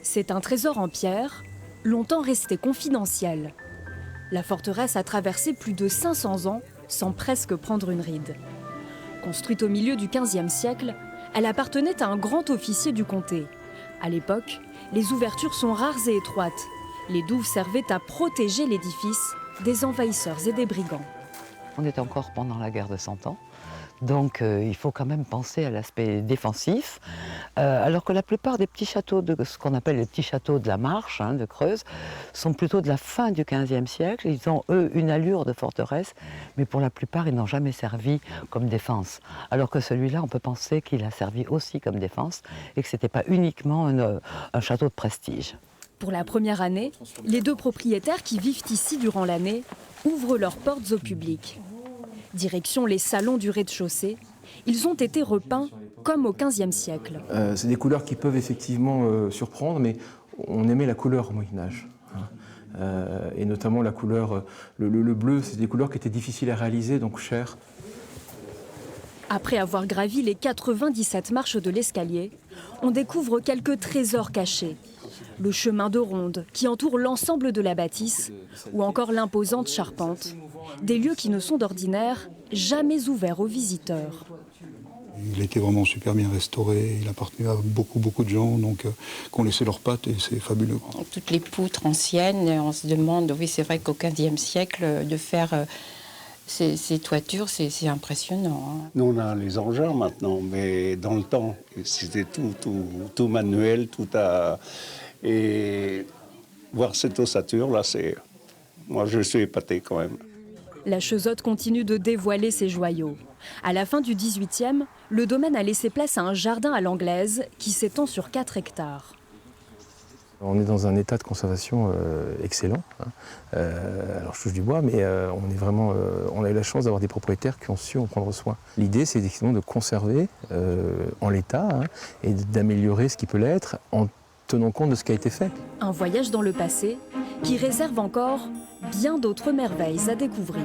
C'est un trésor en pierre, longtemps resté confidentiel. La forteresse a traversé plus de 500 ans sans presque prendre une ride. Construite au milieu du XVe siècle, elle appartenait à un grand officier du comté. À l'époque, les ouvertures sont rares et étroites. Les douves servaient à protéger l'édifice des envahisseurs et des brigands. On est encore pendant la guerre de 100 ans, donc il faut quand même penser à l'aspect défensif, alors que la plupart des petits châteaux, de ce qu'on appelle les petits châteaux de la Marche, de Creuse, sont plutôt de la fin du XVe siècle. Ils ont, eux, une allure de forteresse, mais pour la plupart, ils n'ont jamais servi comme défense. Alors que celui-là, on peut penser qu'il a servi aussi comme défense, et que ce n'était pas uniquement un château de prestige. Pour la première année, les deux propriétaires qui vivent ici durant l'année ouvrent leurs portes au public. Direction les salons du rez-de-chaussée, ils ont été repeints comme au XVe siècle. C'est des couleurs qui peuvent effectivement surprendre, mais on aimait la couleur au Moyen-Âge. Et notamment la couleur, le bleu, c'est des couleurs qui étaient difficiles à réaliser, donc chères. Après avoir gravi les 97 marches de l'escalier, on découvre quelques trésors cachés. Le chemin de ronde qui entoure l'ensemble de la bâtisse, ou encore l'imposante charpente. Des lieux qui ne sont d'ordinaire jamais ouverts aux visiteurs. Il était vraiment super bien restauré, il appartenait à beaucoup de gens donc, qui ont laissé leurs pattes et c'est fabuleux. Toutes les poutres anciennes, on se demande, oui c'est vrai qu'au XVe siècle, de faire ces toitures, c'est impressionnant. Nous on a les engins maintenant, mais dans le temps, c'était tout manuel, tout à... Et voir cette ossature, là, moi je suis épaté quand même. La Cheusotte continue de dévoiler ses joyaux. À la fin du XVIIIe, le domaine a laissé place à un jardin à l'anglaise qui s'étend sur 4 hectares. On est dans un état de conservation excellent. Alors je touche du bois, mais on a eu la chance d'avoir des propriétaires qui ont su en prendre soin. L'idée, c'est effectivement de conserver en l'état et d'améliorer ce qui peut l'être en tenant compte de ce qui a été fait. Un voyage dans le passé qui réserve encore bien d'autres merveilles à découvrir.